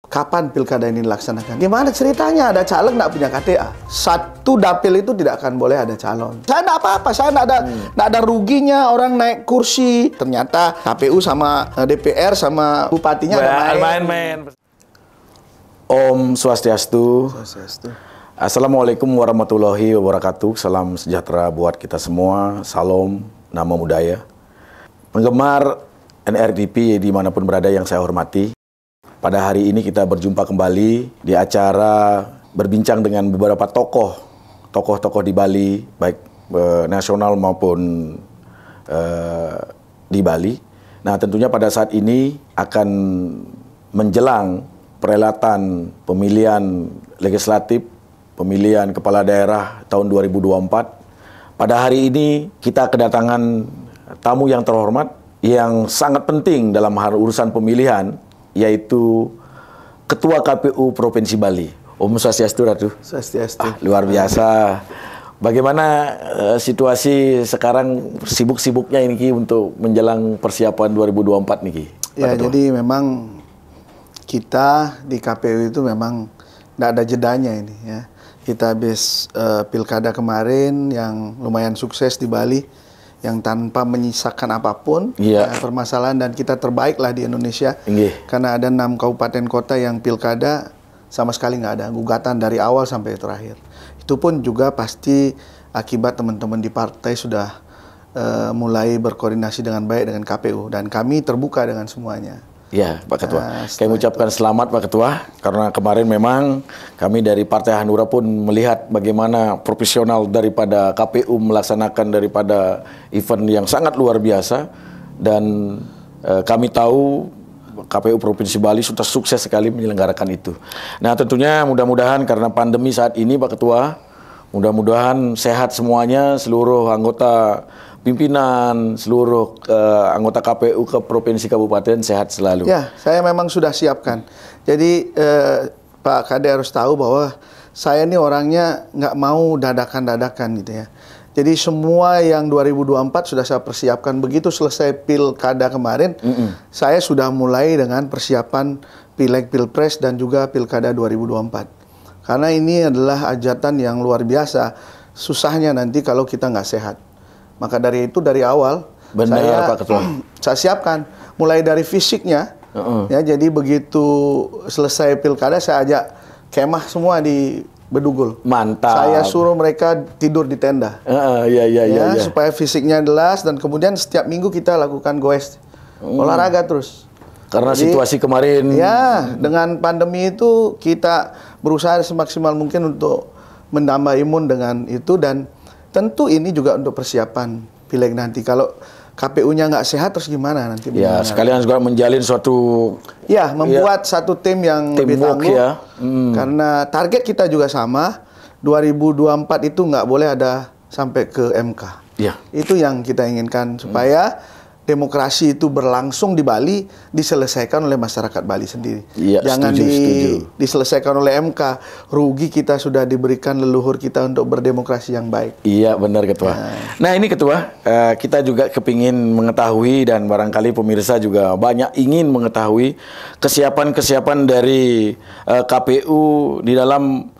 Kapan pilkada ini dilaksanakan? Gimana ceritanya ada caleg nggak punya KTA? Satu dapil itu tidak akan boleh ada calon. Saya nggak apa-apa, saya nggak ada ruginya orang naik kursi. Ternyata KPU sama DPR sama bupatinya ada main-main. Om Swastiastu. Swastiastu. Assalamualaikum warahmatullahi wabarakatuh. Salam sejahtera buat kita semua. Salam nama budaya. Penggemar NRDP dimanapun berada yang saya hormati. Pada hari ini kita berjumpa kembali di acara berbincang dengan beberapa tokoh di Bali, baik nasional maupun di Bali. Nah, tentunya pada saat ini akan menjelang perhelatan pemilihan legislatif, pemilihan kepala daerah tahun 2024. Pada hari ini kita kedatangan tamu yang terhormat yang sangat penting dalam hal urusan pemilihan, yaitu Ketua KPU Provinsi Bali. Om Swastiastu, Ratu. Swastiastu. Luar biasa. Bagaimana situasi sekarang sibuk-sibuknya ini Ki untuk menjelang persiapan 2024 nih Ki? Ya, jadi memang kita di KPU itu memang tidak ada jedanya ini ya. Kita habis pilkada kemarin yang lumayan sukses di Bali, yang tanpa menyisakan apapun permasalahan, dan kita terbaik lah di Indonesia. Karena ada 6 kabupaten kota yang pilkada sama sekali nggak ada gugatan dari awal sampai terakhir. Itu pun juga pasti akibat teman-teman di partai sudah mulai berkoordinasi dengan baik dengan KPU, dan kami terbuka dengan semuanya. Ya, Pak Ketua. Kami ucapkan selamat Pak Ketua, karena kemarin memang kami dari Partai Hanura pun melihat bagaimana profesional daripada KPU melaksanakan daripada event yang sangat luar biasa, dan kami tahu KPU Provinsi Bali sudah sukses sekali menyelenggarakan itu. Nah, tentunya mudah-mudahan karena pandemi saat ini Pak Ketua, mudah-mudahan sehat semuanya, seluruh anggota pimpinan, seluruh anggota KPU ke provinsi kabupaten sehat selalu. Ya, saya memang sudah siapkan. Jadi Pak Kade harus tahu bahwa saya ini orangnya nggak mau dadakan-dadakan gitu ya. Jadi semua yang 2024 sudah saya persiapkan. Begitu selesai pilkada kemarin, saya sudah mulai dengan persiapan pileg, pilpres, dan juga pilkada 2024. Karena ini adalah hajatan yang luar biasa. Susahnya nanti kalau kita nggak sehat. Maka dari itu dari awal saya siapkan mulai dari fisiknya, ya. Jadi begitu selesai pilkada saya ajak kemah semua di Bedugul. Mantap. Saya suruh mereka tidur di tenda, supaya fisiknya jelas, dan kemudian setiap minggu kita lakukan goes, olahraga terus. Karena situasi kemarin. Ya, dengan pandemi itu kita berusaha semaksimal mungkin untuk menambah imun dengan itu, dan tentu ini juga untuk persiapan pileg nanti. Kalau KPU-nya nggak sehat, terus gimana nanti? Ya, sekalian juga menjalin suatu... Ya, membuat satu tim yang lebih tangguh. Ya. Karena target kita juga sama, 2024 itu nggak boleh ada sampai ke MK. Ya. Itu yang kita inginkan, supaya demokrasi itu berlangsung di Bali, diselesaikan oleh masyarakat Bali sendiri. Ya, jangan diselesaikan oleh MK. Rugi kita sudah diberikan leluhur kita untuk berdemokrasi yang baik. Iya, benar Ketua. Nah ini Ketua, kita juga kepingin mengetahui, dan barangkali pemirsa juga banyak ingin mengetahui kesiapan-kesiapan dari KPU di dalam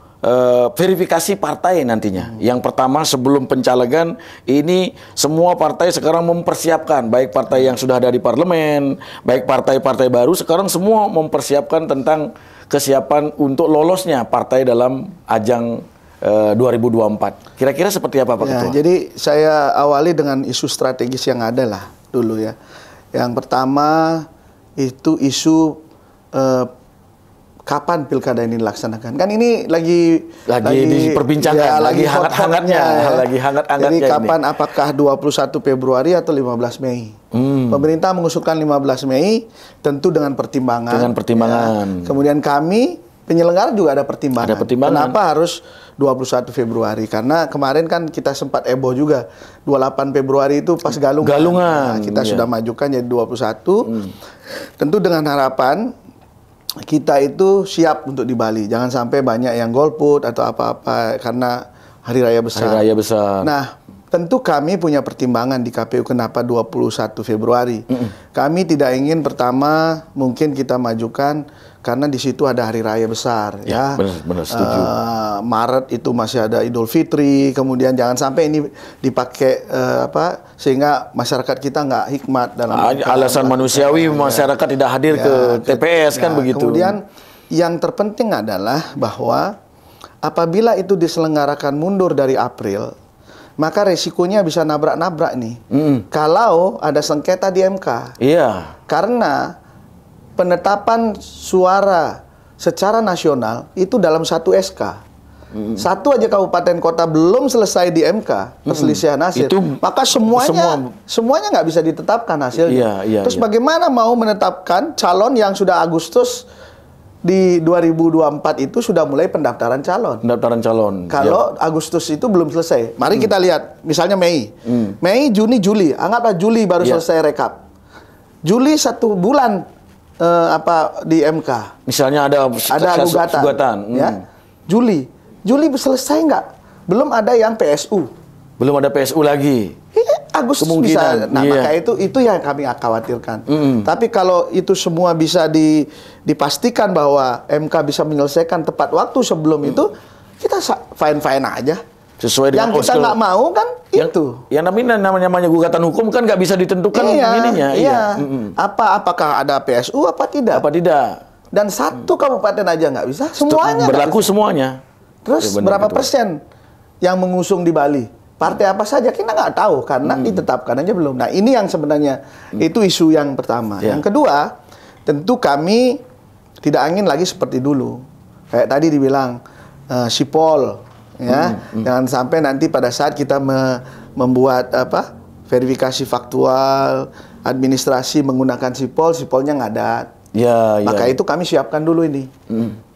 verifikasi partai nantinya. Yang pertama, sebelum pencalegan ini semua partai sekarang mempersiapkan, baik partai yang sudah ada di parlemen, baik partai-partai baru, sekarang semua mempersiapkan tentang kesiapan untuk lolosnya partai dalam ajang 2024. Kira-kira seperti apa Pak Ketua? Jadi saya awali dengan isu strategis yang ada lah dulu ya. Yang pertama itu isu kapan pilkada ini dilaksanakan? Kan ini lagi diperbincangkan, lagi hangat-hangatnya, lagi hangat-hangatnya. Jadi kapan, apakah 21 Februari atau 15 Mei? Pemerintah mengusulkan 15 Mei, tentu dengan pertimbangan. Dengan pertimbangan. Ya. Kemudian kami, penyelenggara juga ada pertimbangan. Kenapa harus 21 Februari? Karena kemarin kan kita sempat heboh juga. 28 Februari itu pas galungan. Nah, kita sudah majukan jadi 21. Tentu dengan harapan kita itu siap untuk di Bali. Jangan sampai banyak yang golput atau apa-apa karena hari raya besar. Hari raya besar. Nah, tentu kami punya pertimbangan di KPU kenapa 21 Februari. Kami tidak ingin pertama mungkin kita majukan karena di situ ada hari raya besar ya. Benar, setuju. Maret itu masih ada Idul Fitri, kemudian jangan sampai ini dipakai sehingga masyarakat kita nggak hikmat dalam alasan manusiawi masyarakat tidak hadir ke TPS kan begitu. Kemudian yang terpenting adalah bahwa apabila itu diselenggarakan mundur dari April, maka resikonya bisa nabrak-nabrak nih. Kalau ada sengketa di MK. Iya. Karena penetapan suara secara nasional itu dalam satu SK. Satu aja kabupaten kota belum selesai di MK perselisihan hasil. Maka semuanya nggak bisa ditetapkan hasilnya. Terus bagaimana mau menetapkan calon yang sudah Agustus di 2024 itu sudah mulai pendaftaran calon. Kalau Agustus itu belum selesai. Mari kita lihat, misalnya Mei. Mei, Juni, Juli. Anggaplah Juli baru selesai rekap. Juli 1 bulan di MK. Misalnya ada gugatan. Ya. Juli selesai nggak? Belum ada yang PSU. Belum ada PSU lagi. Agustus bisa. Nah, maka itu yang kami khawatirkan. Tapi kalau itu semua bisa dipastikan bahwa MK bisa menyelesaikan tepat waktu sebelum itu, kita fine-fine aja. Sesuai dengan yang kita nggak mau kan itu. Yang namanya gugatan hukum kan nggak bisa ditentukan ininya. Apakah ada PSU apa tidak? Dan satu kabupaten aja nggak bisa. Semuanya berlaku semuanya. Terus berapa persen yang mengusung di Bali? Partai apa saja kita nggak tahu karena ditetapkan aja belum. Nah ini yang sebenarnya itu isu yang pertama. Yang kedua, tentu kami tidak ingin lagi seperti dulu. Kayak tadi dibilang sipol, ya. Jangan sampai nanti pada saat kita membuat verifikasi faktual, administrasi menggunakan sipolnya ngadat. Maka itu kami siapkan dulu ini.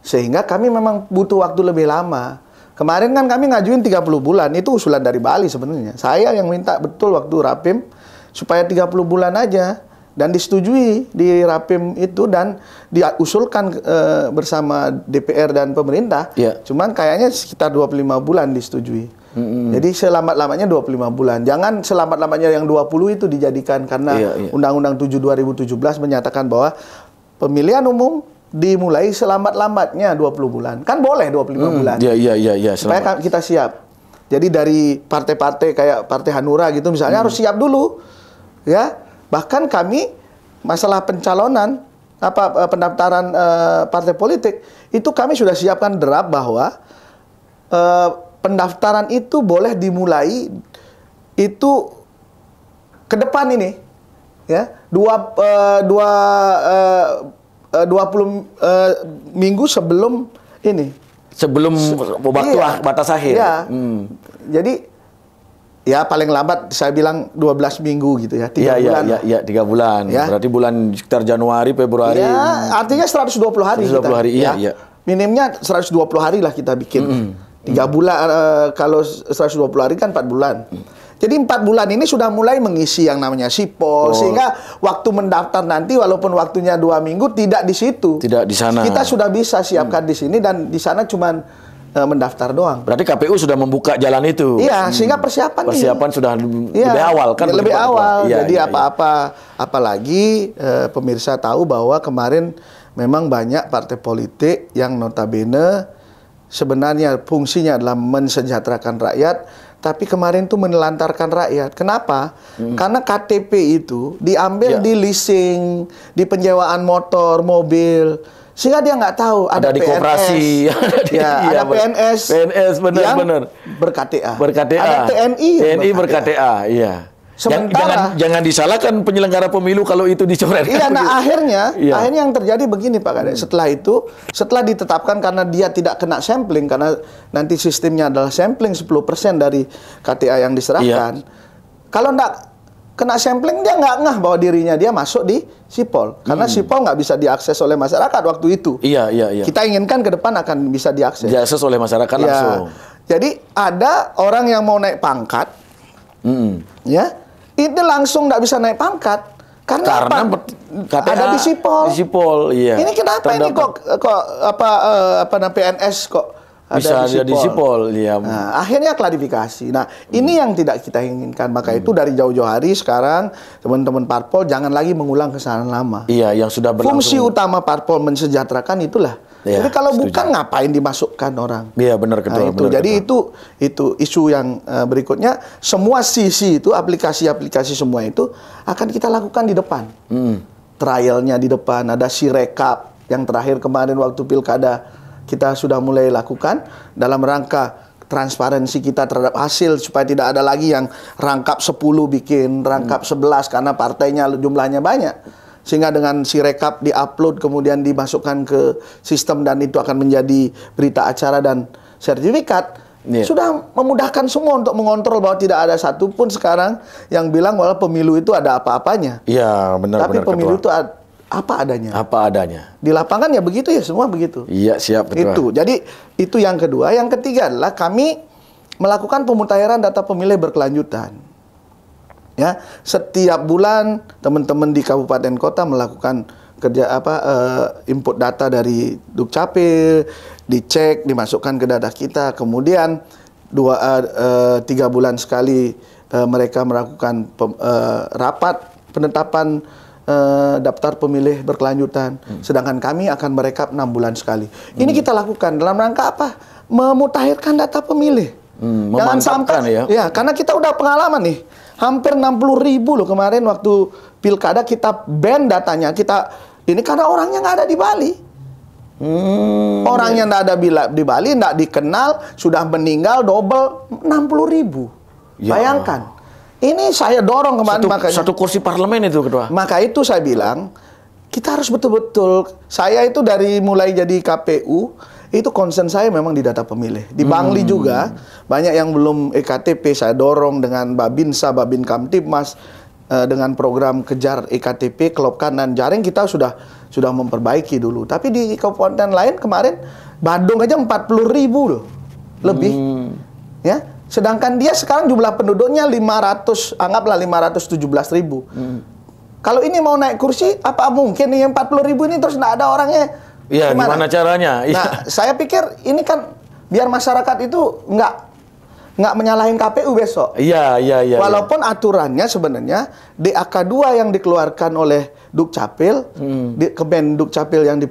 Sehingga kami memang butuh waktu lebih lama. Kemarin kan kami ngajuin 30 bulan, itu usulan dari Bali sebenarnya. Saya yang minta betul waktu Rapim supaya 30 bulan aja dan disetujui di Rapim itu dan diusulkan bersama DPR dan pemerintah. Cuman kayaknya sekitar 25 bulan disetujui. Jadi selamat-lamanya 25 bulan. Jangan selamat-lamanya yang 20 itu dijadikan karena Undang-Undang 7 2017 menyatakan bahwa pemilihan umum dimulai selamat-lambatnya 20 bulan. Kan boleh 25 bulan. Supaya kita siap. Jadi dari partai-partai kayak Partai Hanura gitu misalnya harus siap dulu. Ya. Bahkan kami masalah pencalonan pendaftaran partai politik itu kami sudah siapkan draft bahwa pendaftaran itu boleh dimulai itu ke depan ini. Ya. 20 minggu sebelum ini. Sebelum waktu batas akhir. Jadi ya paling lambat saya bilang 12 minggu gitu ya. 3 bulan. 3 bulan. Berarti bulan sekitar Januari, Februari. Artinya 120 hari. 120 hari, Minimnya 120 hari lah kita bikin. 3 bulan, kalau 120 hari kan 4 bulan. Jadi 4 bulan ini sudah mulai mengisi yang namanya sipol, sehingga waktu mendaftar nanti walaupun waktunya 2 minggu tidak di situ. Tidak di sana. Kita sudah bisa siapkan di sini dan di sana cuman mendaftar doang. Berarti KPU sudah membuka jalan itu. Iya, sehingga persiapan sudah lebih awal kan. Lebih awal. Jadi apalagi pemirsa tahu bahwa kemarin memang banyak partai politik yang notabene sebenarnya fungsinya adalah mensejahterakan rakyat. Tapi kemarin tuh menelantarkan rakyat. Kenapa? Karena KTP itu diambil di leasing, di penjewaan motor, mobil. Sehingga dia nggak tahu ada di PNS. Koperasi. Ada PNS. PNS benar. Ber-KTA. Ada TNI ber-KTA, iya. Sementara jangan disalahkan penyelenggara pemilu kalau itu dicoret. Iya, nah akhirnya yang terjadi begini Pak Kades. Setelah ditetapkan karena dia tidak kena sampling karena nanti sistemnya adalah sampling 10% dari KTA yang diserahkan. Kalau enggak kena sampling dia nggak ngeh bahwa dirinya dia masuk di sipol karena sipol nggak bisa diakses oleh masyarakat waktu itu. Iya. Kita inginkan ke depan akan bisa diakses. Diakses oleh masyarakat langsung. Jadi ada orang yang mau naik pangkat, ya. Itu langsung nggak bisa naik pangkat karena ada di sipol. Di sipol, iya. Ini kenapa ini kok PNS kok bisa jadi sipol. Ya. Nah, akhirnya klarifikasi. Nah, ini yang tidak kita inginkan. Maka itu dari jauh-jauh hari sekarang teman-teman parpol jangan lagi mengulang kesalahan lama. Iya, yang sudah berlangsung. Fungsi utama parpol mensejahterakan itulah. Ya, jadi kalau bukan ngapain dimasukkan orang? Iya, benar Ketua. Nah, itu. Benar, jadi Ketua. itu isu yang berikutnya. Semua sisi itu, aplikasi-aplikasi semua itu akan kita lakukan di depan. Trialnya di depan, ada Sirekap yang terakhir kemarin waktu pilkada kita sudah mulai lakukan dalam rangka transparansi kita terhadap hasil supaya tidak ada lagi yang rangkap 10 bikin rangkap 11 karena partainya jumlahnya banyak. Sehingga dengan Sirekap diupload kemudian dimasukkan ke sistem dan itu akan menjadi berita acara dan sertifikat. Sudah memudahkan semua untuk mengontrol bahwa tidak ada satupun sekarang yang bilang bahwa pemilu itu ada apa-apanya. Iya, benar. Tapi pemilu itu apa adanya. Apa adanya. Di lapangan ya begitu ya, semua begitu. Iya, siap. Betul. Itu. Jadi itu yang kedua. Yang ketiga adalah kami melakukan pemutahiran data pemilih berkelanjutan. Ya, setiap bulan teman-teman di kabupaten kota melakukan input data dari Dukcapil, dicek, dimasukkan ke data kita. Kemudian 3 bulan sekali mereka melakukan rapat penetapan daftar pemilih berkelanjutan. Sedangkan kami akan merekap 6 bulan sekali. Ini kita lakukan dalam rangka apa? Memutakhirkan data pemilih. Jangan sampai ya, karena kita udah pengalaman nih. Hampir 60.000 loh kemarin waktu pilkada kita ban datanya. Ini karena orangnya nggak ada di Bali. Orangnya nggak ada di Bali, nggak dikenal, sudah meninggal double 60.000. Ya. Bayangkan. Ini saya dorong kemarin makanya. Satu kursi parlemen itu, Ketua. Maka itu saya bilang, kita harus betul-betul. Saya itu dari mulai jadi KPU, itu concern saya memang di data pemilih. Di Bangli juga, banyak yang belum EKTP, saya dorong dengan Babinsa, Babin Kamtibmas, dengan program kejar EKTP, kelopkan dan jaring kita sudah memperbaiki dulu. Tapi di kabupaten lain kemarin, Badung aja 40.000 loh, lebih. Ya. Sedangkan dia sekarang jumlah penduduknya anggaplah 517.000. Kalau ini mau naik kursi, apa mungkin nih 40.000 ini terus nggak ada orangnya? Iya, gimana caranya? Nah, saya pikir ini kan biar masyarakat itu nggak menyalahin KPU besok. Iya. Walaupun aturannya sebenarnya DAK 2 yang dikeluarkan oleh Dukcapil, Kemen Dukcapil yang di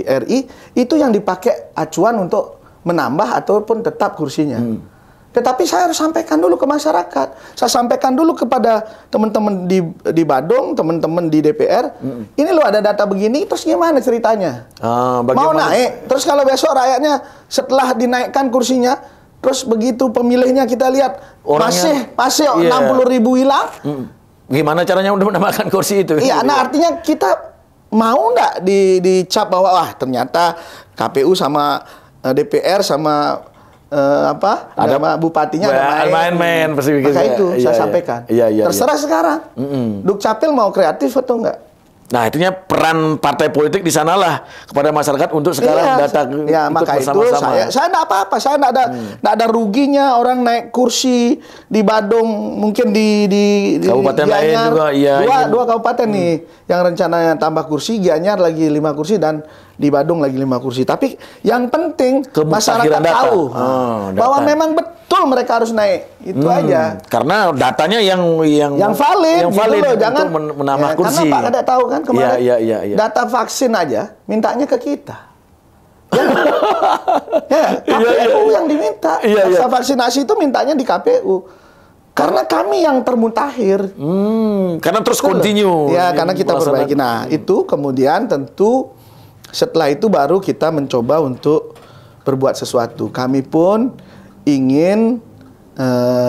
RI, itu yang dipakai acuan untuk menambah ataupun tetap kursinya. Tetapi saya harus sampaikan dulu ke masyarakat. Saya sampaikan dulu kepada teman-teman di Badung, teman-teman di DPR. Ini loh ada data begini, terus gimana ceritanya? Mau naik, terus kalau besok rakyatnya setelah dinaikkan kursinya, terus begitu pemilihnya kita lihat orangnya, masih 60.000 hilang. Gimana caranya untuk mendapatkan kursi itu? Iya, nah artinya kita mau nggak dicap bahwa ternyata KPU sama DPR sama ada bupatinya ada main-main. Maka itu saya sampaikan. Terserah sekarang. Dukcapil mau kreatif atau enggak? Nah, itunya peran partai politik di sanalah kepada masyarakat untuk sekarang data ya, maka itu saya enggak apa-apa, saya enggak ada ruginya orang naik kursi di Badung, mungkin di kabupaten lain juga dua kabupaten nih yang rencananya tambah kursi, Gianyar lagi 5 kursi dan di Badung lagi 5 kursi. Tapi yang penting masyarakat tahu bahwa memang betul mereka harus naik. Itu aja. Karena datanya yang valid gitu loh, jangan menambah kursi. Karena Pak ada tahu kan kemarin data vaksin aja mintanya ke kita. KPU yang diminta. Data vaksinasi itu mintanya di KPU. Karena kami yang termutakhir. Karena terus continue. Ya, karena kita perbaiki. Nah, itu kemudian tentu setelah itu baru kita mencoba untuk berbuat sesuatu. Kami pun ingin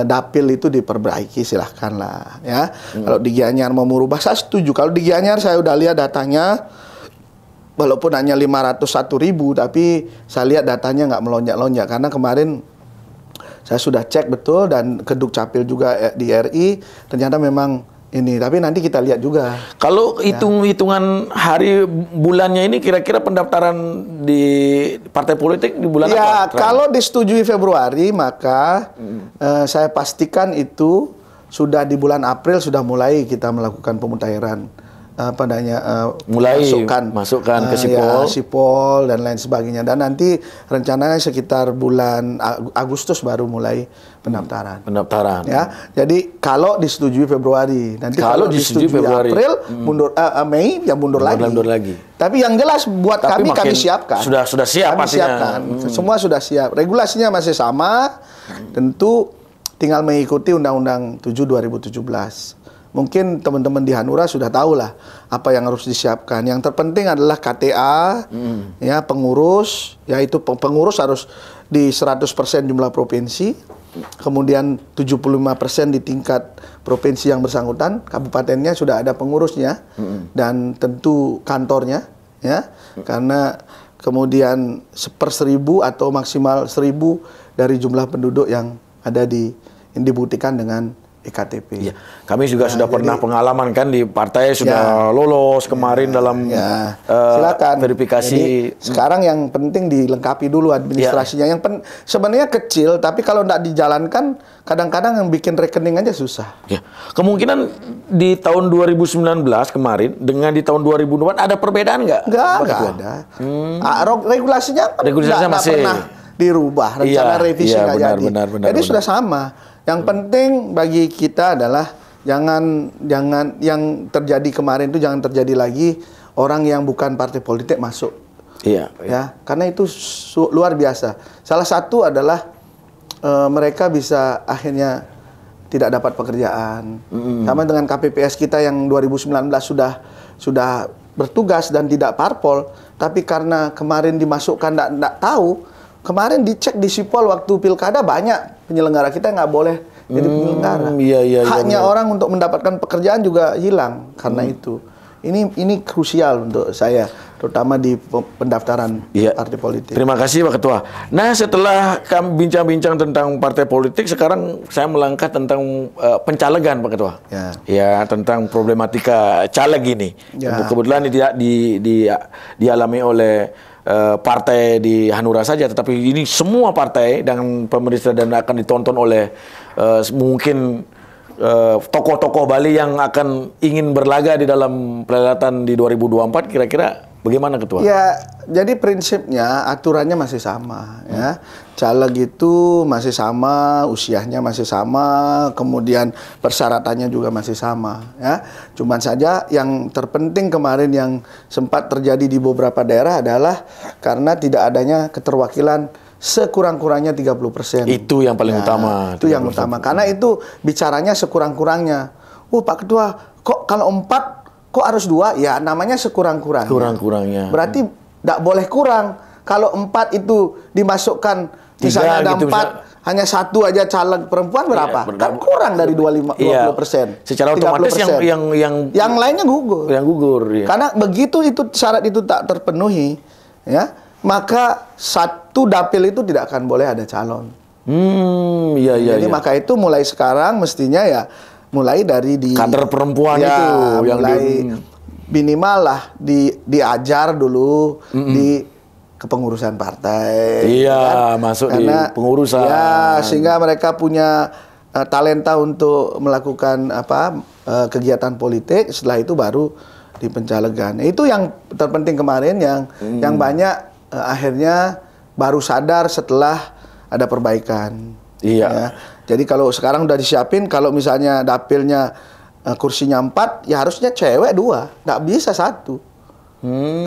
dapil itu diperbaiki, silahkanlah ya. Kalau di Gianyar mau merubah, saya setuju. Kalau di Gianyar saya udah lihat datanya, walaupun hanya 501.000, tapi saya lihat datanya nggak melonjak-lonjak. Karena kemarin saya sudah cek betul dan ke Dukcapil juga di RI, ternyata memang ini. Tapi nanti kita lihat juga. Kalau hitung-hitungan hari bulannya ini kira-kira pendaftaran di partai politik di bulan apa? Ya, kalau disetujui Februari maka saya pastikan itu sudah di bulan April sudah mulai kita melakukan pemutahiran mulai masukkan ke Sipol, Sipol dan lain sebagainya. Dan nanti rencananya sekitar bulan Agustus baru mulai pendaftaran. Ya, jadi kalau disetujui Februari, nanti kalau disetujui April, Mei ya mundur lagi. Tapi yang jelas buat kami siapkan. Sudah siap kami siapkan. Semua sudah siap. Regulasinya masih sama. Tentu tinggal mengikuti Undang-Undang 7 2017. Mungkin teman-teman di Hanura sudah tahu lah apa yang harus disiapkan. Yang terpenting adalah KTA, ya pengurus, yaitu pengurus harus di 100% jumlah provinsi, kemudian 75% di tingkat provinsi yang bersangkutan, kabupatennya sudah ada pengurusnya, dan tentu kantornya, ya, karena kemudian 1/1000 atau maksimal 1000 dari jumlah penduduk yang ada yang dibuktikan dengan EKTP. Iya. Kami juga sudah pernah pengalaman kan di partai sudah lolos kemarin dalam silakan verifikasi. Jadi, sekarang yang penting dilengkapi dulu administrasinya. Yang sebenarnya kecil, tapi kalau tidak dijalankan kadang-kadang yang bikin rekening aja susah. Ya. Kemungkinan di tahun 2019 kemarin dengan di tahun 2024 ada perbedaan nggak? Nggak ada. Regulasinya masih pernah dirubah, rencana revisi nggak jadi. Jadi sudah sama. Yang penting bagi kita adalah jangan yang terjadi kemarin itu jangan terjadi lagi orang yang bukan partai politik masuk. Iya. Ya, karena itu luar biasa. Salah satu adalah mereka bisa akhirnya tidak dapat pekerjaan. Sama dengan KPPS kita yang 2019 sudah bertugas dan tidak parpol, tapi karena kemarin dimasukkan tidak tahu. Kemarin dicek di Sipol waktu pilkada banyak penyelenggara kita nggak boleh jadi penyelenggara. Haknya orang untuk mendapatkan pekerjaan juga hilang karena itu. Ini krusial untuk saya, terutama di pendaftaran partai politik. Terima kasih Pak Ketua. Nah, setelah kami bincang-bincang tentang partai politik, sekarang saya melangkah tentang pencalegan Pak Ketua. Ya, tentang problematika caleg ini. Kebetulan ini tidak dialami oleh partai di Hanura saja, tetapi ini semua partai dan pemerintah dan akan ditonton oleh mungkin tokoh-tokoh Bali yang akan ingin berlaga di dalam perhelatan di 2024. Kira-kira bagaimana Ketua? Ya, jadi prinsipnya aturannya masih sama, ya. Caleg itu masih sama, usianya masih sama, kemudian persyaratannya juga masih sama, ya. Cuman saja yang terpenting kemarin yang sempat terjadi di beberapa daerah adalah karena tidak adanya keterwakilan sekurang-kurangnya 30%. Itu yang paling utama. Itu yang utama. Karena itu bicaranya sekurang-kurangnya. Pak Ketua, kok kalau 4 kok harus 2? Ya namanya sekurang-kurangnya. Kurang-kurangnya. Berarti tidak boleh kurang. Kalau 4 itu dimasukkan, misalnya ada gitu, 4, hanya 1 aja caleg perempuan berapa? Kan kurang dari 20%. Secara otomatis yang lainnya gugur. Yang gugur. Ya. Karena begitu itu syarat itu tak terpenuhi, ya, maka 1 dapil itu tidak akan boleh ada calon. Jadi maka itu mulai sekarang mestinya ya mulai dari kader perempuan itu yang mulai minimal lah diajar dulu di kepengurusan partai. Kan? Masuk karena, di pengurusan. Ya, sehingga mereka punya talenta untuk melakukan kegiatan politik. Setelah itu baru di pencalegan. Itu yang terpenting kemarin yang banyak akhirnya baru sadar setelah ada perbaikan. Ya. Jadi kalau sekarang udah disiapin, kalau misalnya dapilnya kursinya 4, ya harusnya cewek 2, nggak bisa 1.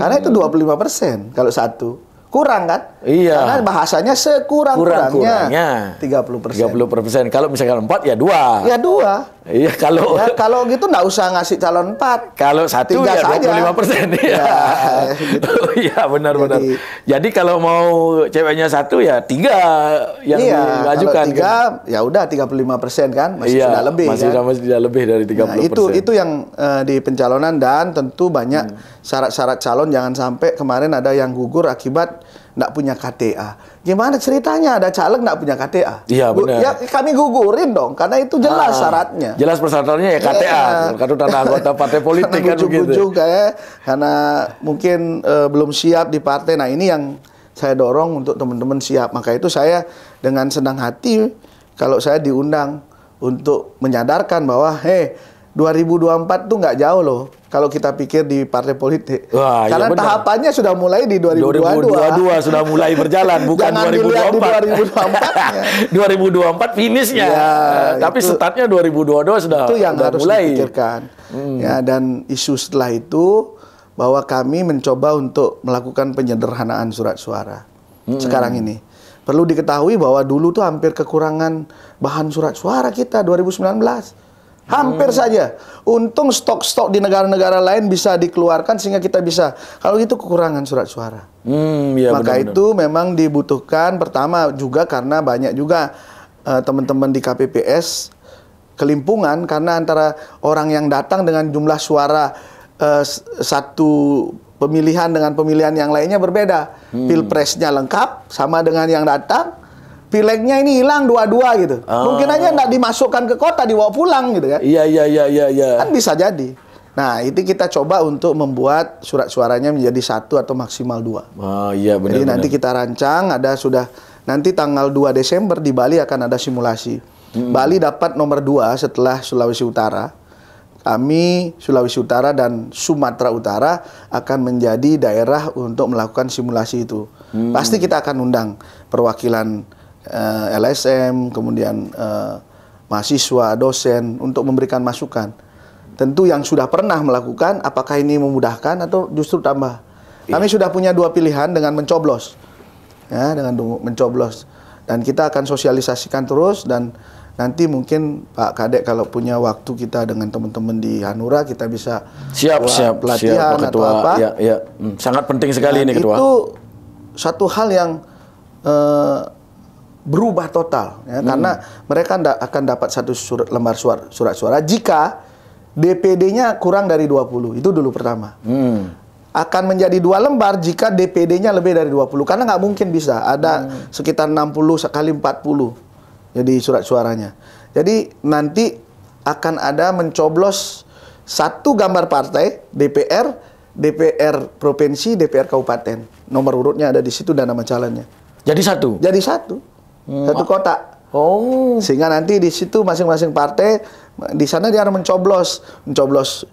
Karena itu 25% kalau 1. Kurang kan? Karena bahasanya sekurang-kurangnya 30%. Kalau misalkan 4 ya 2. Ya 2. Iya, kalau gitu nggak usah ngasih calon 4. Kalau 1 ya 25%. Gitu. Iya, benar-benar. Jadi kalau mau ceweknya 1 ya 3 yang diajukan. Kalau 3 ya udah 35% kan, masih sudah lebih. Masih sudah lebih dari 30%. Itu yang di pencalonan, dan tentu banyak syarat-syarat calon. Jangan sampai kemarin ada yang gugur akibat nggak punya KTA. Gimana ceritanya ada caleg nggak punya KTA? Iya, benar. Ya kami gugurin dong, karena itu jelas syaratnya. Jelas persyaratannya ya KTA, kartu tanda anggota partai politik kan begitu. Karena mungkin belum siap di partai. Nah, ini yang saya dorong untuk teman-teman siap. Maka itu saya dengan senang hati kalau saya diundang untuk menyadarkan bahwa 2024 tuh nggak jauh loh kalau kita pikir di partai politik. Wah, karena iya tahapannya sudah mulai di 2022. 2022 sudah mulai berjalan, bukan Jangan 2024. dilihat di 2024-nya. 2024 finishnya. Ya, tapi startnya 2022 sudah itu yang harus mulai dipikirkan. Ya, dan isu setelah itu bahwa kami mencoba untuk melakukan penyederhanaan surat suara. Sekarang ini perlu diketahui bahwa dulu tuh hampir kekurangan bahan surat suara kita 2019. Hampir saja. Untung stok-stok di negara-negara lain bisa dikeluarkan sehingga kita bisa. Kalau itu kekurangan surat suara. Ya, Maka itu memang dibutuhkan, pertama juga karena banyak juga teman-teman di KPPS kelimpungan karena antara orang yang datang dengan jumlah suara satu pemilihan dengan pemilihan yang lainnya berbeda. Pilpresnya lengkap sama dengan yang datang. Pilegnya ini hilang dua-dua gitu. Mungkin aja nggak dimasukkan ke kota, dibawa pulang gitu kan. Iya. Kan bisa jadi. Nah, itu kita coba untuk membuat surat suaranya menjadi 1 atau maksimal 2. Iya benar. Jadi nanti kita rancang, nanti tanggal 2 Desember di Bali akan ada simulasi. Bali dapat nomor 2 setelah Sulawesi Utara. Kami, Sulawesi Utara dan Sumatera Utara akan menjadi daerah untuk melakukan simulasi itu. Pasti kita akan undang perwakilan LSM, kemudian mahasiswa, dosen untuk memberikan masukan. Tentu yang sudah pernah melakukan, apakah ini memudahkan atau justru tambah. Kami sudah punya 2 pilihan dengan mencoblos, ya, dengan mencoblos. Dan kita akan sosialisasikan terus dan nanti mungkin Pak Kadek kalau punya waktu kita dengan teman-teman di Hanura kita bisa siap pelatihan Pak atau Ketua. apa. Ya. Sangat penting sekali ini Ketua. Itu satu hal yang berubah total ya, karena mereka akan dapat satu lembar surat suara jika DPD-nya kurang dari 20. Itu dulu pertama. Akan menjadi 2 lembar jika DPD-nya lebih dari 20 karena nggak mungkin bisa ada sekitar 60 kali 40 jadi surat suaranya. Jadi nanti akan ada mencoblos 1 gambar partai, DPR provinsi, DPR kabupaten. Nomor urutnya ada di situ dan nama calonnya. Jadi 1. Jadi 1. 1 kotak. Sehingga nanti di situ masing-masing partai di sana dia harus mencoblos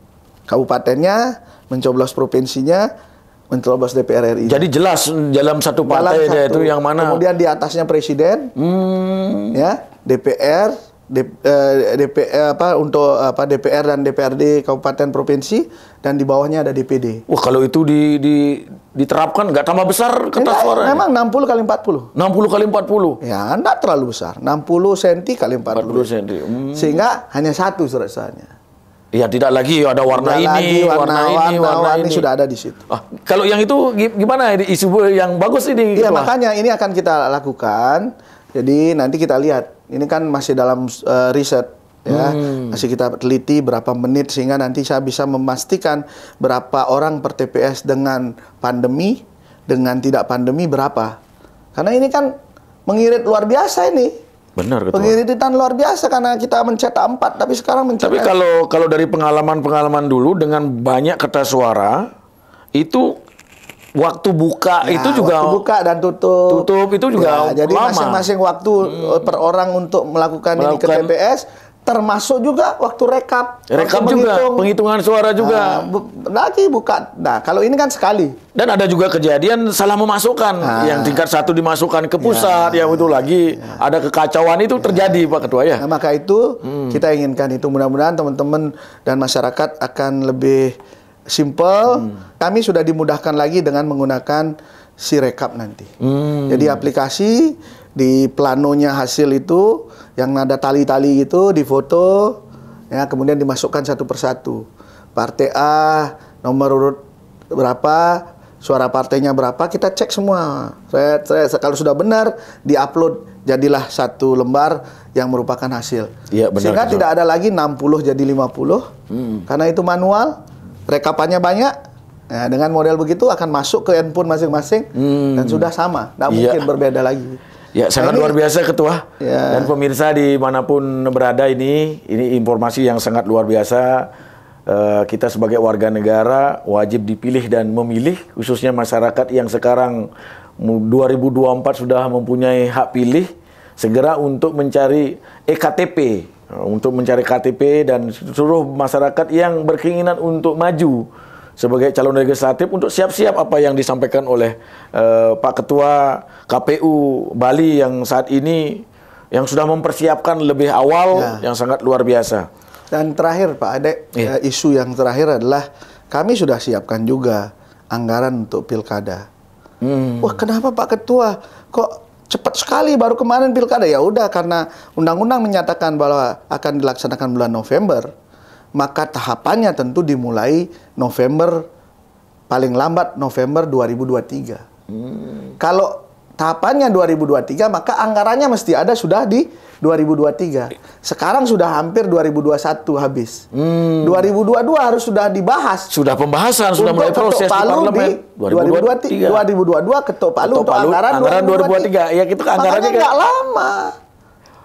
kabupatennya, mencoblos provinsinya, mencoblos DPR RI. Jadi jelas dalam satu partai dia itu yang mana. Kemudian di atasnya presiden, ya, DPR, DPR dan DPRD kabupaten provinsi, dan di bawahnya ada DPD. Wah, kalau itu diterapkan nggak tambah besar kertas suara? Memang 60 kali 40. 60 kali 40. Ya, enggak terlalu besar. 60 cm kali 40 cm. Sehingga hanya 1 surat suaranya. Ya, tidak lagi ada warna ini, warna ini sudah ada di situ. Kalau yang itu gimana isu yang bagus ini? Iya, makanya ini akan kita lakukan. Jadi nanti kita lihat. Ini kan masih dalam riset ya. Masih kita teliti berapa menit sehingga nanti saya bisa memastikan berapa orang per TPS dengan pandemi, dengan tidak pandemi berapa. Karena ini kan mengirit luar biasa ini. Benar, Ketua. Pengiritan luar biasa karena kita mencetak 4, tapi sekarang mencetak. Tapi kalau dari pengalaman dulu dengan banyak kertas suara itu waktu buka itu juga waktu buka dan tutup itu juga ya, jadi lama. masing-masing waktu per orang untuk melakukan ini ke TPS, termasuk juga waktu rekap juga penghitungan suara juga lagi buka. Nah, kalau ini kan sekali. Dan ada juga kejadian salah memasukkan yang tingkat 1 dimasukkan ke pusat, yang itu lagi ada kekacauan itu terjadi, Pak Ketua ya. Nah, maka itu kita inginkan itu, mudah-mudahan teman-teman dan masyarakat akan lebih simple. Kami sudah dimudahkan lagi dengan menggunakan Sirekap nanti. Jadi aplikasi di planonya hasil itu yang ada tali-tali itu difoto, ya, kemudian dimasukkan satu persatu. Partai A nomor urut berapa, suara partainya berapa, kita cek semua. Kalau sudah benar, diupload jadilah 1 lembar yang merupakan hasil. Ya, benar, sehingga tidak ada lagi 60 jadi 50, karena itu manual. Rekapannya banyak, nah, dengan model begitu akan masuk ke handphone masing-masing dan sudah sama, tidak mungkin berbeda lagi. Ya, sangat luar biasa Ketua. Ya. Dan pemirsa dimanapun berada ini informasi yang sangat luar biasa. Kita sebagai warga negara wajib dipilih dan memilih, khususnya masyarakat yang sekarang 2024 sudah mempunyai hak pilih, segera untuk mencari EKTP. untuk mencari KTP dan seluruh masyarakat yang berkeinginan untuk maju sebagai calon legislatif untuk siap-siap apa yang disampaikan oleh Pak Ketua KPU Bali yang saat ini yang sudah mempersiapkan lebih awal yang sangat luar biasa. Dan terakhir Pak Ade, isu yang terakhir adalah kami sudah siapkan juga anggaran untuk pilkada. Wah, kenapa Pak Ketua kok cepat sekali baru kemarin pilkada? Ya udah, karena undang-undang menyatakan bahwa akan dilaksanakan bulan November, maka tahapannya tentu dimulai November, paling lambat November 2023. Kalau tahapannya 2023, maka anggarannya mesti ada sudah di 2023. Sekarang sudah hampir 2021 habis. 2022 harus sudah dibahas. Sudah pembahasan, sudah mulai proses di parlemen. 2022 ketok palu untuk anggaran 2023. Ya, kita anggarannya nggak lama.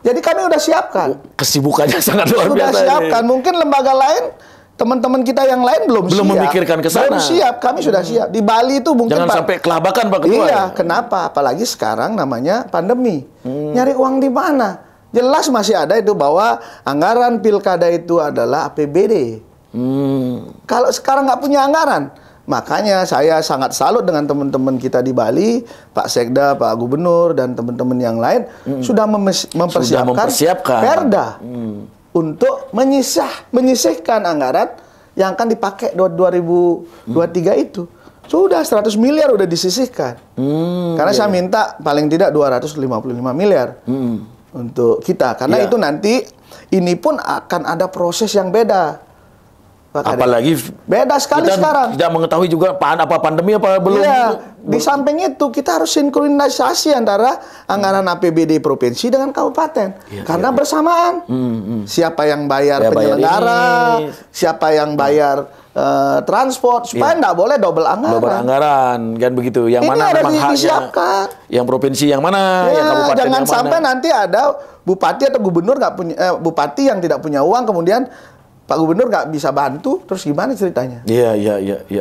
Jadi kami udah siapkan. Kesibukannya sangat luar biasa. Sudah siapkan. Mungkin lembaga lain, teman-teman kita yang lain belum siap. Memikirkan ke sana. Belum siap, kami sudah siap. Di Bali itu mungkin jangan sampai kelabakan Pak Ketua. Iya, kenapa? Apalagi sekarang namanya pandemi. Nyari uang di mana? Jelas masih ada itu bahwa anggaran pilkada itu adalah APBD. Kalau sekarang nggak punya anggaran, makanya saya sangat salut dengan teman-teman kita di Bali, Pak Sekda, Pak Gubernur, dan teman-teman yang lain sudah mempersiapkan perda untuk menyisihkan anggaran yang akan dipakai 2023 itu. Sudah 100 miliar udah disisihkan. Karena saya minta paling tidak 255 miliar. Untuk kita, karena itu nanti ini pun akan ada proses yang beda. Apalagi beda sekali kita sekarang. Tidak mengetahui juga apa pandemi apa belum. Iya, di samping itu kita harus sinkronisasi antara anggaran APBD provinsi dengan kabupaten, karena bersamaan. Siapa yang bayar penyelenggara, siapa yang bayar transport, supaya nggak boleh double anggaran. Double anggaran, kan begitu. Yang ini mana memang haknya? Disiapkan. Yang provinsi yang mana? Yang kabupaten jangan yang mana? sampai nanti ada bupati atau gubernur nggak punya, bupati yang tidak punya uang, kemudian Pak Gubernur nggak bisa bantu, terus gimana ceritanya? Iya.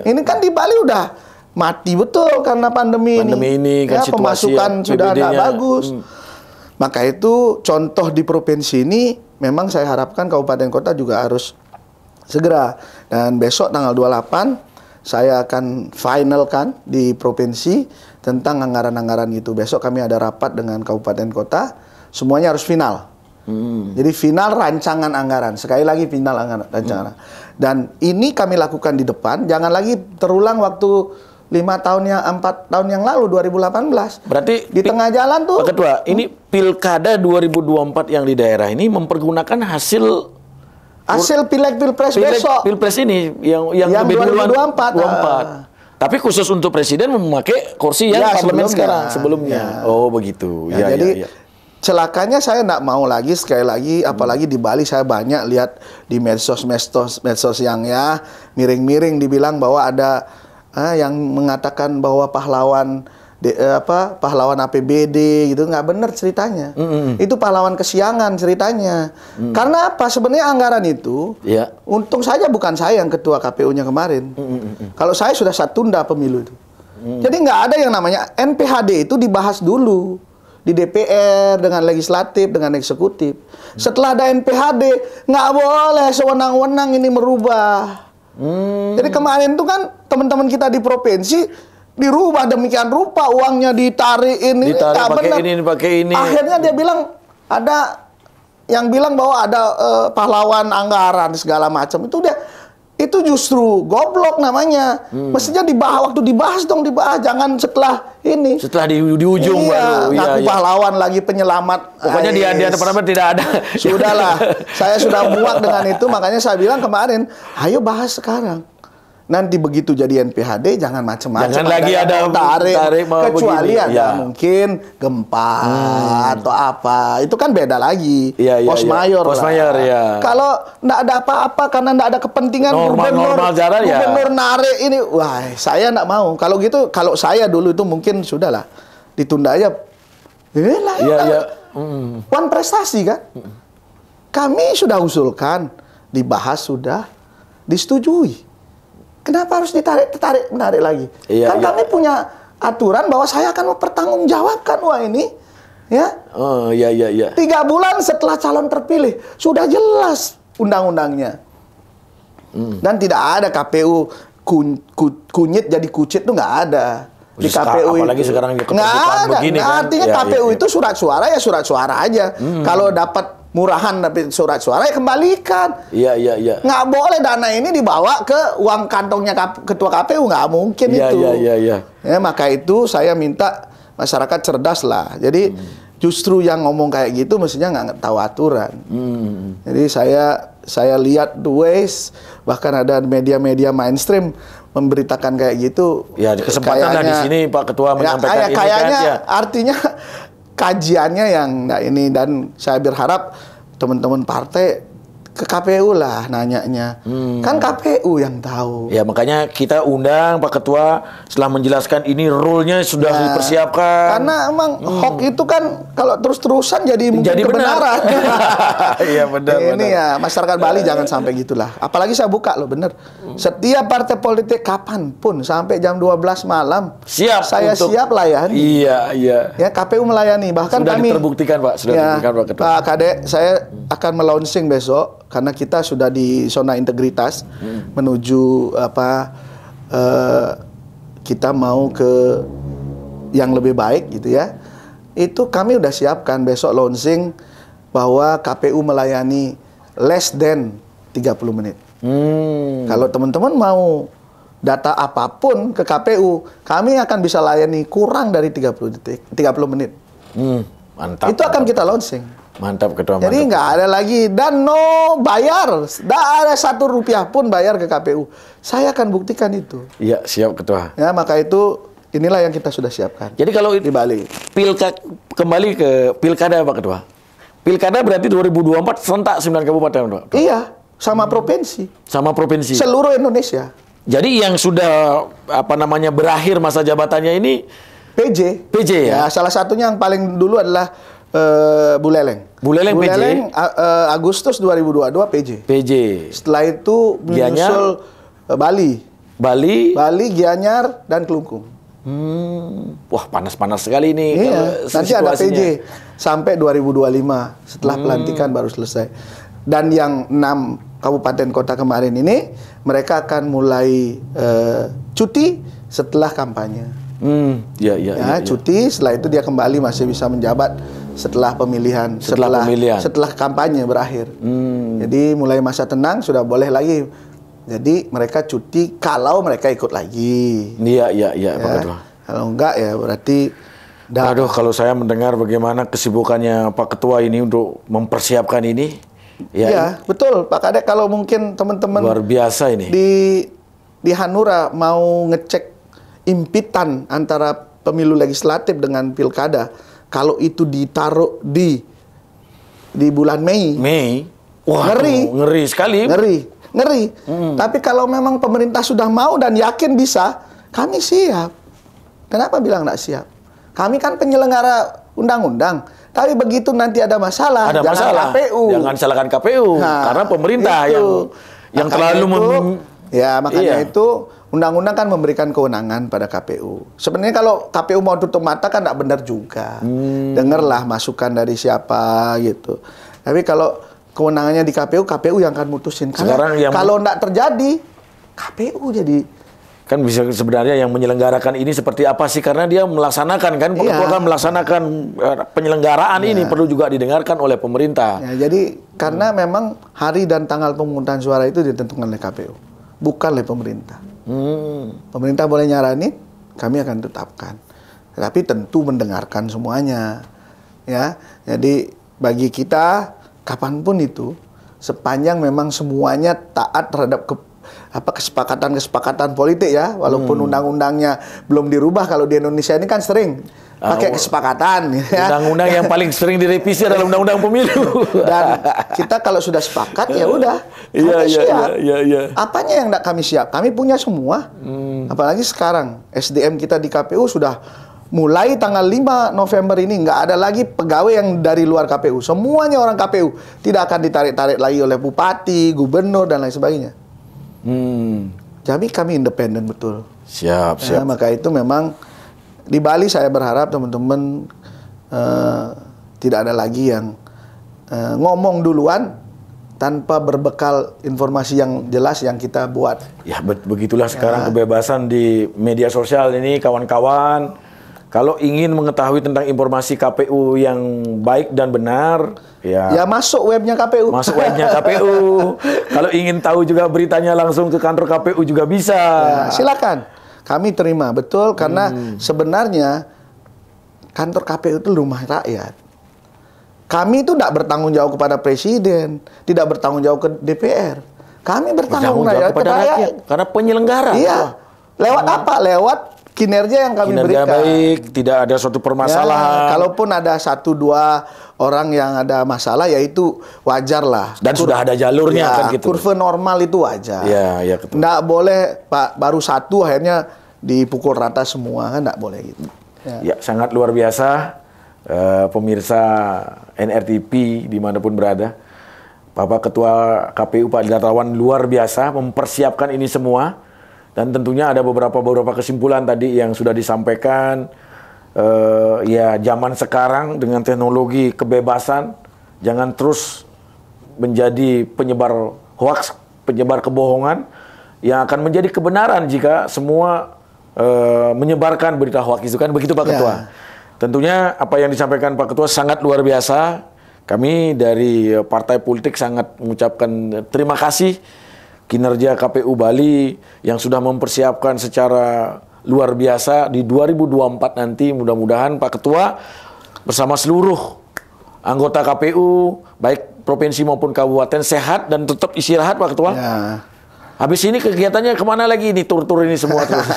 Ini kan di Bali udah mati betul karena pandemi ini kan ya, pemasukan sudah nggak bagus. Maka itu contoh di provinsi ini memang saya harapkan kabupaten kota juga harus segera. Dan besok tanggal 28 saya akan finalkan di provinsi tentang anggaran-anggaran itu. Besok kami ada rapat dengan kabupaten kota, semuanya harus final. Jadi final rancangan anggaran. Sekali lagi final anggaran rancangan. Dan ini kami lakukan di depan, jangan lagi terulang waktu 4 tahun yang lalu 2018. Berarti di tengah jalan tuh. Pak Ketua, ini pilkada 2024 yang di daerah ini mempergunakan hasil pileg pilpres besok. Pilpres ini yang 2024. Tapi khusus untuk presiden memakai kursi yang parlemen sebelumnya. Oh begitu. Jadi celakanya saya nggak mau lagi, sekali lagi, apalagi di Bali saya banyak lihat di medsos yang ya miring-miring dibilang bahwa ada yang mengatakan bahwa pahlawan APBD gitu, nggak benar ceritanya. Itu pahlawan kesiangan ceritanya. Karena apa? Sebenarnya anggaran itu, untung saja bukan saya yang ketua KPU-nya kemarin. Kalau saya sudah tunda pemilu itu. Jadi nggak ada yang namanya NPHD itu dibahas dulu di DPR dengan legislatif dengan eksekutif. Setelah ada NPHD nggak boleh sewenang-wenang ini merubah. Jadi kemarin itu kan teman-teman kita di provinsi dirubah demikian rupa, uangnya ditarik ini pakai ini. Akhirnya dia bilang ada yang bilang bahwa ada pahlawan anggaran segala macam. Itu justru goblok namanya. Mestinya waktu dibahas jangan setelah ini. Setelah di ujung baru. Ngaku pahlawan lagi penyelamat. Pokoknya di hadapan tidak ada. Sudahlah, saya sudah muak dengan itu, makanya saya bilang kemarin, ayo bahas sekarang. Nanti begitu jadi NPHD jangan macam-macam. Jangan lagi ada tarik kecuali ada mungkin gempa atau apa. Itu kan beda lagi. Pos mayor. Kalau enggak ada apa-apa karena enggak ada kepentingan gubernur narik ini. Wah, saya enggak mau. Kalau gitu, kalau saya dulu itu mungkin sudahlah. Ditunda aja. Wan prestasi kan? Kami sudah usulkan, dibahas sudah, disetujui. Kenapa harus menarik lagi? Kami punya aturan bahwa saya akan mempertanggungjawabkan uang ini Ya. Oh, iya, iya, iya. 3 bulan setelah calon terpilih sudah jelas undang-undangnya. Dan tidak ada KPU kunyit jadi kucit tuh nggak ada. Di KPU apalagi itu sekarang nggak ada. begini Nah, kan. artinya Ya, KPU iya. itu surat suara ya surat suara aja. Kalau dapat murahan tapi surat suara ya kembalikan. Iya, iya, iya. Nggak boleh dana ini dibawa ke uang kantongnya ketua KPU, nggak mungkin Iya, itu. iya, iya, iya. Ya, maka itu saya minta masyarakat cerdas lah. Jadi justru yang ngomong kayak gitu mestinya nggak tahu aturan. Jadi saya lihat the ways, bahkan ada media-media mainstream memberitakan kayak gitu. Ya, kesempatan lah di sini Pak Ketua menyampaikan ini kayaknya kan. Ya. artinya kajiannya yang nah ini, dan saya berharap teman-teman partai ke KPU lah nanyanya. Kan KPU yang tahu. Ya, makanya kita undang Pak Ketua setelah menjelaskan ini rule-nya sudah dipersiapkan. Karena emang hoax itu kan kalau terus-terusan jadi mungkin Jadi benar. kebenaran. Iya, benar, Ini benar. ya masyarakat Bali jangan sampai gitulah. Apalagi saya buka loh, bener. Setiap partai politik kapanpun sampai jam 12 malam Siap saya untuk- siap layani. Iya, iya. Ya, KPU melayani. Bahkan Sudah kami terbuktikan, Pak. Sudah ya, terbuktikan, Pak Ketua. Pak Kadek, saya akan melaunching besok karena kita sudah di zona integritas menuju kita mau ke yang lebih baik gitu ya. Itu kami udah siapkan besok launching bahwa KPU melayani less than 30 menit. Kalau teman-teman mau data apapun ke KPU, kami akan bisa layani kurang dari 30 menit. Mantap. Itu akan kita launching. Mantap, Ketua. Jadi mantap. nggak ada lagi dan no bayar, nggak ada 1 rupiah pun bayar ke KPU. Saya akan buktikan itu. Iya, siap, Ketua. Ya, maka itu inilah yang kita sudah siapkan Jadi kalau di Bali. kembali ke pilkada, Pak Ketua. Pilkada berarti 2024 serentak 9 kabupaten, Pak. Iya, sama provinsi, Sama provinsi. seluruh Indonesia. Jadi yang sudah berakhir masa jabatannya ini PJ. PJ ya? Ya, salah satunya yang paling dulu adalah Buleleng. Buleleng PJ. Agustus 2022 PJ. PJ. Setelah itu Gianyar. menyusul Bali, Bali. Gianyar, dan Kelungkung. Wah, panas-panas sekali ini. Iya, kalau nanti ada situasinya. PJ sampai 2025 setelah pelantikan baru selesai. Dan yang 6 kabupaten kota kemarin ini mereka akan mulai cuti setelah kampanye. Ya, ya, Ya, cuti, setelah itu dia kembali masih bisa menjabat setelah pemilihan, Setelah pemilihan. setelah kampanye berakhir. Jadi mulai masa tenang sudah boleh lagi. Jadi mereka cuti kalau mereka ikut lagi. Iya, iya, iya, Pak Ya. Ketua. Kalau enggak ya berarti Aduh, kalau saya mendengar bagaimana kesibukannya Pak Ketua ini untuk mempersiapkan ini, ya, betul Pak Kadek. Kalau mungkin teman-teman luar biasa ini. di Hanura mau ngecek impitan antara pemilu legislatif dengan pilkada, kalau itu ditaruh di bulan Mei, Wah, Ngeri. ngeri sekali. ngeri. Tapi kalau memang pemerintah sudah mau dan yakin bisa, kami siap. Kenapa bilang nggak siap? Kami kan penyelenggara undang-undang. Tapi begitu nanti ada masalah, Ada jangan masalah. KPU. Jangan salahkan KPU. Nah, Karena pemerintah itu. yang Makanya terlalu makanya Iya. itu undang-undang kan memberikan kewenangan pada KPU. Sebenarnya kalau KPU mau tutup mata kan nggak benar juga. Dengarlah masukan dari siapa gitu. Tapi kalau kewenangannya di KPU, KPU yang akan mutusin. Sekarang Karena yang- kalau nggak terjadi, KPU jadi kan bisa sebenarnya yang menyelenggarakan ini seperti apa sih, karena dia melaksanakan kan Iya. Ketua kan melaksanakan penyelenggaraan ini perlu juga didengarkan oleh pemerintah. ya, jadi karena memang hari dan tanggal pemungutan suara itu ditentukan oleh KPU, bukan oleh pemerintah. Pemerintah boleh nyaranin, kami akan tetapkan. Tetapi tentu mendengarkan semuanya. Ya, jadi bagi kita kapanpun itu, sepanjang memang semuanya taat terhadap kesepakatan-kesepakatan politik ya, walaupun undang-undangnya belum dirubah. Kalau di Indonesia ini kan sering pakai kesepakatan. Ya. Undang-undang yang paling sering direvisi adalah undang-undang pemilu. Dan kita kalau sudah sepakat ya udah, Iya, kami iya, siap. iya, iya. Apanya yang tidak kami siap? Kami punya semua. Apalagi sekarang SDM kita di KPU sudah mulai tanggal 5 November ini nggak ada lagi pegawai yang dari luar KPU. Semuanya orang KPU. Tidak akan ditarik-tarik lagi oleh bupati, gubernur dan lain sebagainya. Jadi kami independen betul. Siap, Ya, siap. maka itu memang di Bali saya berharap teman-teman tidak ada lagi yang ngomong duluan tanpa berbekal informasi yang jelas yang kita buat. Ya, begitulah sekarang kebebasan di media sosial ini, kawan-kawan. Kalau ingin mengetahui tentang informasi KPU yang baik dan benar, ya masuk webnya KPU. Masuk webnya KPU. Kalau ingin tahu juga beritanya langsung ke kantor KPU juga bisa. Ya, silakan. Kami terima, betul, karena sebenarnya kantor KPU itu rumah rakyat. Kami itu tidak bertanggung jawab kepada presiden, tidak bertanggung jawab ke DPR. Kami bertanggung jawab kepada rakyat. Karena penyelenggara. Iya. Lewat apa? Lewat kinerja yang kami berikan. Baik, tidak ada suatu permasalahan. Ya, kalaupun ada 1-2 orang yang ada masalah, ya itu wajar lah. Dan sudah ada jalurnya kan gitu. Kurva normal itu wajar. Ya, Ketua. Nggak boleh Pak baru 1 akhirnya dipukul rata semua, kan nggak boleh gitu. Ya, sangat luar biasa pemirsa NRTP dimanapun berada. Bapak Ketua KPU Pak Dartawan luar biasa mempersiapkan ini semua. Dan tentunya ada beberapa kesimpulan tadi yang sudah disampaikan. Ya, zaman sekarang dengan teknologi kebebasan, jangan terus menjadi penyebar hoaks, penyebar kebohongan yang akan menjadi kebenaran jika semua menyebarkan berita hoaks itu kan, begitu Pak Ketua. Tentunya apa yang disampaikan Pak Ketua sangat luar biasa. Kami dari partai politik sangat mengucapkan terima kasih kinerja KPU Bali yang sudah mempersiapkan secara luar biasa di 2024 nanti. Mudah-mudahan Pak Ketua bersama seluruh anggota KPU baik provinsi maupun kabupaten sehat dan tetap istirahat Pak Ketua. Ya. Habis ini kegiatannya kemana lagi ini, tur-tur ini semua terus?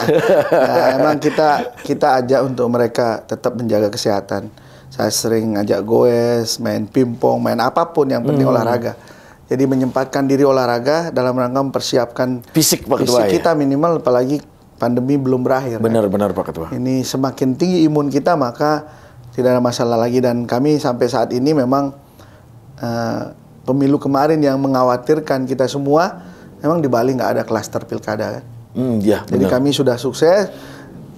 Ya, emang kita ajak untuk mereka tetap menjaga kesehatan. Saya sering ngajak goes, main pingpong, main apapun yang penting olahraga. Jadi menyempatkan diri olahraga dalam rangka mempersiapkan fisik Pak Ketua, kita minimal, apalagi pandemi belum berakhir. Benar-benar Pak Ketua. Ini semakin tinggi imun kita maka tidak ada masalah lagi, dan kami sampai saat ini memang pemilu kemarin yang mengkhawatirkan kita semua, memang di Bali nggak ada klaster pilkada kan. Ya, jadi kami sudah sukses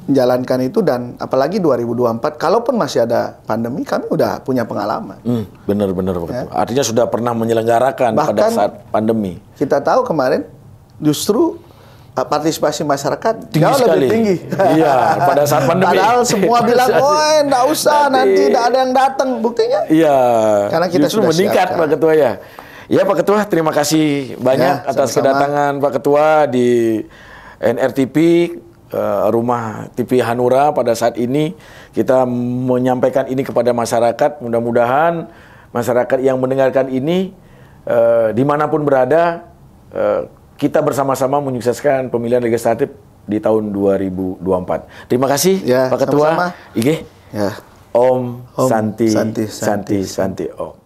menjalankan itu, dan apalagi 2024 kalaupun masih ada pandemi kami udah punya pengalaman. Benar-benar Pak Ketua. Artinya sudah pernah menyelenggarakan bahkan pada saat pandemi. Kita tahu kemarin justru partisipasi masyarakat tinggi jauh lebih tinggi. Iya, pada saat pandemi. Padahal semua bilang, "Oh, enggak usah, nanti tidak ada yang datang." Buktinya? Iya. Karena kita justru sudah meningkat siapkan. Pak Ketua ya. Ya Pak Ketua, terima kasih banyak atas kedatangan Pak Ketua di NRTP. Rumah TV Hanura pada saat ini. Kita menyampaikan ini kepada masyarakat. Mudah-mudahan masyarakat yang mendengarkan ini dimanapun berada, kita bersama-sama menyukseskan pemilihan legislatif di tahun 2024. Terima kasih ya, Pak Ketua. sama-sama. Ige. Ya. Om Santi Santi Om.